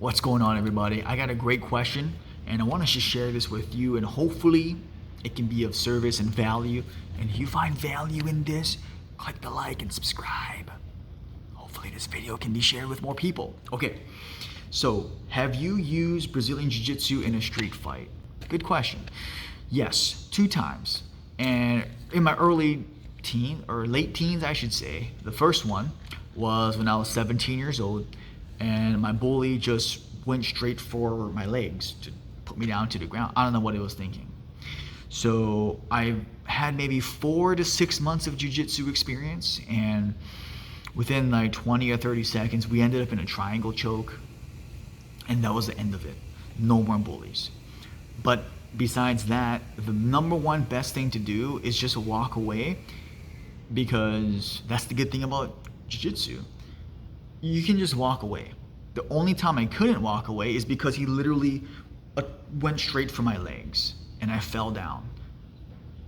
What's going on, everybody? I got a great question and I want to just share this with you, and hopefully it can be of service and value. And if you find value in this, click the like and subscribe. Hopefully this video can be shared with more people. Okay, so have you used Brazilian Jiu Jitsu in a street fight? Good question. Yes, 2 times. And in my early teen or late teens, I should say. The first one was when I was 17 years old, and my bully just went straight for my legs to put me down to the ground. I don't know what he was thinking. So I had maybe 4 to 6 months of jiu-jitsu experience, and within like 20 or 30 seconds, we ended up in a triangle choke, and that was the end of it. No more bullies. But besides that, the number one best thing to do is just walk away, because that's the good thing about jiu-jitsu. You can just walk away. The only time I couldn't walk away is because he literally went straight for my legs and I fell down.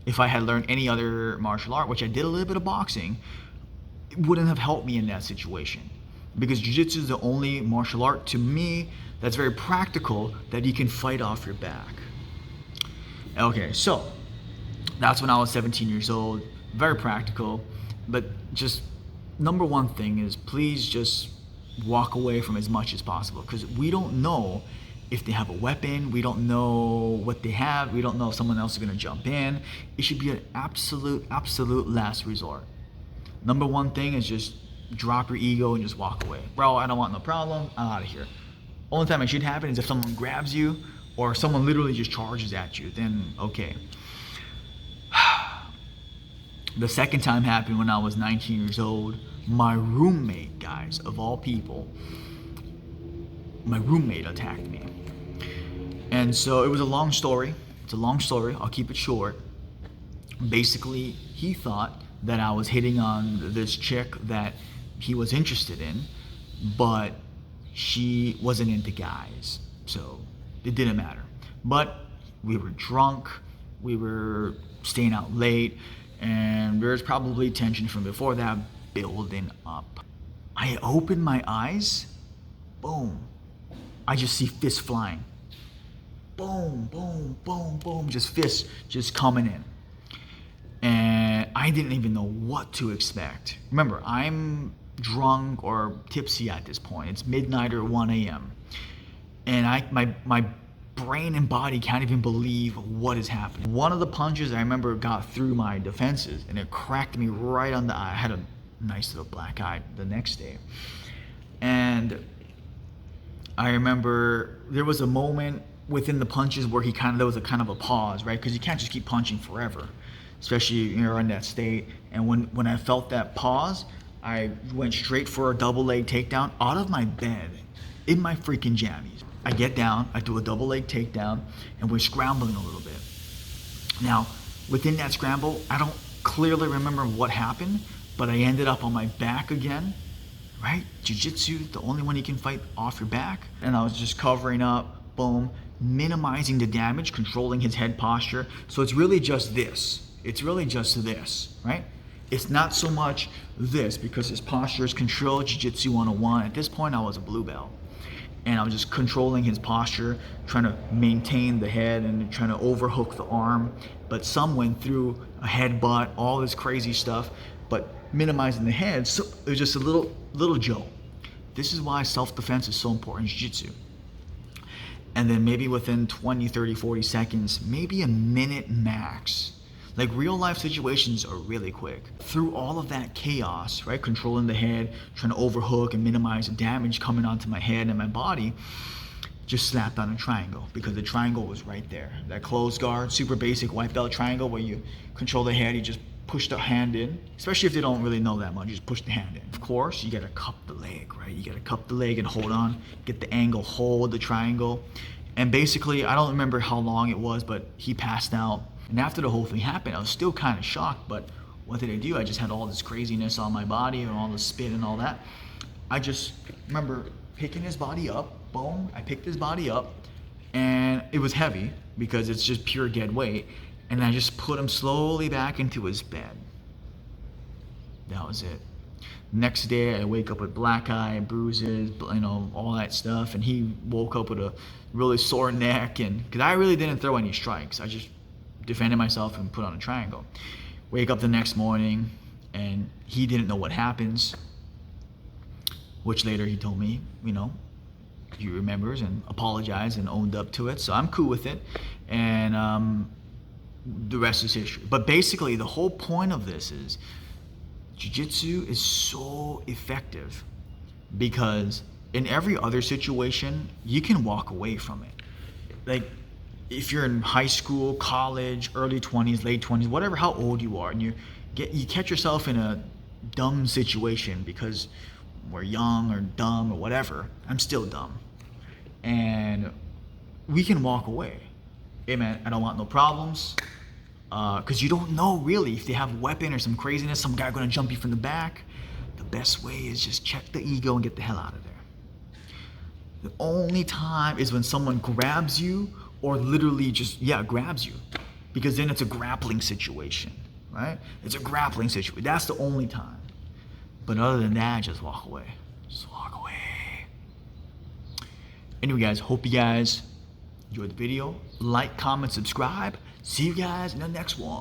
If I had learned any other martial art, which I did a little bit of boxing, it wouldn't have helped me in that situation, because jiu-jitsu is the only martial art to me that's very practical, that you can fight off your back. Okay, so that's when I was 17 years old. Very practical, but just number one thing is, please just walk away from as much as possible, because we don't know if they have a weapon. We don't know what they have. We don't know if someone else is going to jump in. It should be an absolute last resort. Number one thing is just drop your ego and just walk away. Bro, I don't want no problem. I'm out of here. Only time it should happen is if someone grabs you or someone literally just charges at you. Then okay. The second time happened when I was 19 years old. My roommate, guys, of all people, my roommate attacked me. And so it was a long story. It's a long story. I'll keep it short. Basically, he thought that I was hitting on this chick that he was interested in, but she wasn't into guys. So it didn't matter. But we were drunk. We were staying out late. And there's probably tension from before that building up. I open my eyes, boom. I just see fists flying. Boom, boom, boom, boom. Just fists just coming in. And I didn't even know what to expect. Remember, I'm drunk or tipsy at this point. It's midnight or 1 a.m. And my brain and body can't even believe what is happening. One of the punches I remember got through my defenses, and it cracked me right on the eye. I had a nice little black eye the next day. And I remember there was a moment within the punches where there was a kind of a pause, right? Because you can't just keep punching forever, especially when you're in that state. And when I felt that pause, I went straight for a double leg takedown out of my bed in my freaking jammies. I get down, I do a double leg takedown, and we're scrambling a little bit. Now, within that scramble, I don't clearly remember what happened, but I ended up on my back again, right? Jiu-jitsu, the only one you can fight off your back. And I was just covering up, boom, minimizing the damage, controlling his head posture. So it's really just this. It's really just this, right? It's not so much this, because his posture is control, Jiu-Jitsu 101. At this point, I was a blue belt. And I was just controlling his posture, trying to maintain the head and trying to overhook the arm. But some went through a headbutt, all this crazy stuff, but minimizing the head, so it was just a little joke. This is why self-defense is so important in jiu-jitsu. And then maybe within 20, 30, 40 seconds, maybe a minute max, like real life situations are really quick. Through all of that chaos, right, controlling the head, trying to overhook and minimize the damage coming onto my head and my body, just slapped on a triangle, because the triangle was right there. That closed guard, super basic white belt triangle where you control the head, you just push the hand in, especially if they don't really know that much, you just push the hand in. Of course, you gotta cup the leg, right? You gotta cup the leg and hold on, get the angle, hold the triangle. And basically, I don't remember how long it was, but he passed out. And after the whole thing happened, I was still kind of shocked, but what did I do? I just had all this craziness on my body and all the spit and all that. I just remember picking his body up, boom, I picked his body up, and it was heavy because it's just pure dead weight, and I just put him slowly back into his bed. That was it. Next day, I wake up with black eye, bruises, all that stuff. And he woke up with a really sore neck, and because I really didn't throw any strikes, I just defended myself and put on a triangle. Wake up the next morning, and he didn't know what happens, which later he told me, he remembers and apologized and owned up to it. So I'm cool with it, and the rest is history. But basically, the whole point of this is Jiu-Jitsu is so effective because in every other situation, you can walk away from it. Like, if you're in high school, college, early 20s, late 20s, whatever, how old you are, and you catch yourself in a dumb situation because we're young or dumb or whatever. I'm still dumb. And we can walk away. Hey man, I don't want no problems. Because you don't know really if they have a weapon or some craziness, some guy gonna jump you from the back. The best way is just check the ego and get the hell out of there. The only time is when someone grabs you or literally just, grabs you. Because then it's a grappling situation, right? It's a grappling situation. That's the only time. But other than that, just walk away. Just walk away. Anyway, guys, hope you guys enjoyed the video. Like, comment, subscribe. See you guys in the next one.